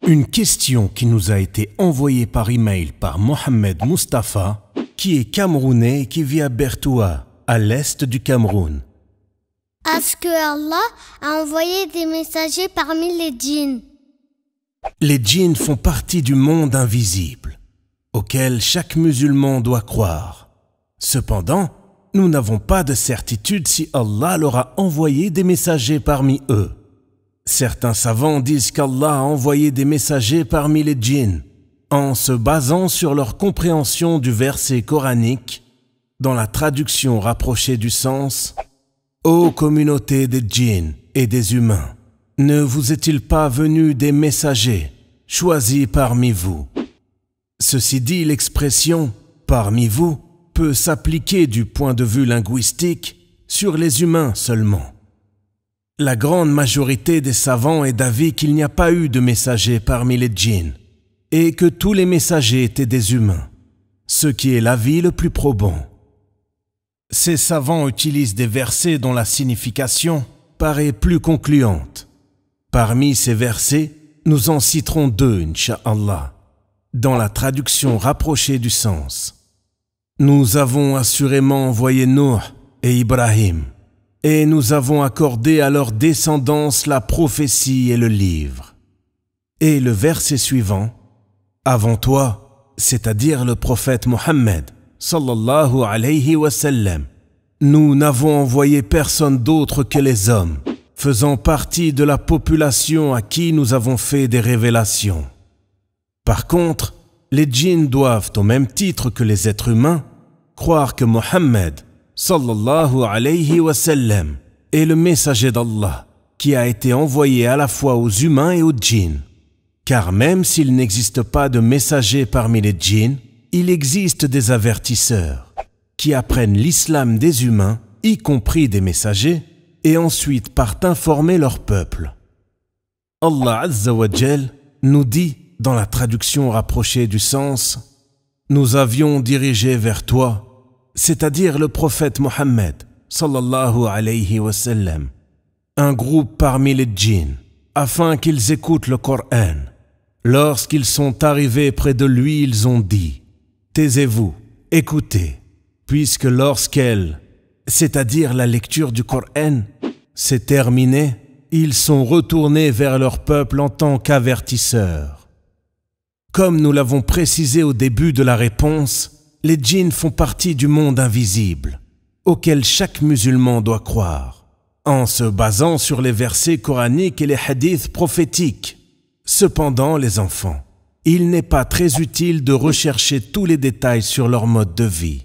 Une question qui nous a été envoyée par email par Mohamed Mustafa, qui est camerounais et qui vit à Bertoua, à l'est du Cameroun. Est-ce que Allah a envoyé des messagers parmi les djinns? Les djinns font partie du monde invisible, auquel chaque musulman doit croire. Cependant, nous n'avons pas de certitude si Allah leur a envoyé des messagers parmi eux. Certains savants disent qu'Allah a envoyé des messagers parmi les djinns, en se basant sur leur compréhension du verset coranique, dans la traduction rapprochée du sens « Ô communauté des djinns et des humains, ne vous est-il pas venu des messagers choisis parmi vous ?» Ceci dit, l'expression « parmi vous » peut s'appliquer du point de vue linguistique sur les humains seulement. La grande majorité des savants est d'avis qu'il n'y a pas eu de messagers parmi les djinns et que tous les messagers étaient des humains, ce qui est l'avis le plus probant. Ces savants utilisent des versets dont la signification paraît plus concluante. Parmi ces versets, nous en citerons deux, incha'Allah, dans la traduction rapprochée du sens. Nous avons assurément envoyé Nuh et Ibrahim, et nous avons accordé à leur descendance la prophétie et le livre. Et le verset suivant, avant toi, c'est-à-dire le prophète Mohammed, sallallahu alayhi wa sallam, nous n'avons envoyé personne d'autre que les hommes, faisant partie de la population à qui nous avons fait des révélations. Par contre, les djinns doivent, au même titre que les êtres humains, croire que Mohammed, sallallahu alayhi wa sallam, est le messager d'Allah, qui a été envoyé à la fois aux humains et aux djinns. Car même s'il n'existe pas de messagers parmi les djinns, il existe des avertisseurs, qui apprennent l'islam des humains, y compris des messagers, et ensuite partent informer leur peuple. Allah Azza wa Jal nous dit, dans la traduction rapprochée du sens, « Nous avions dirigé vers toi, c'est-à-dire le prophète Mohammed, sallallahu alayhi wa sallam, un groupe parmi les djinns, afin qu'ils écoutent le Coran. Lorsqu'ils sont arrivés près de lui, ils ont dit, « Taisez-vous, écoutez, puisque lorsqu'elle, c'est-à-dire la lecture du Coran, s'est terminée, ils sont retournés vers leur peuple en tant qu'avertisseurs. » Comme nous l'avons précisé au début de la réponse, les djinns font partie du monde invisible, auquel chaque musulman doit croire, en se basant sur les versets coraniques et les hadiths prophétiques. Cependant, les enfants, il n'est pas très utile de rechercher tous les détails sur leur mode de vie.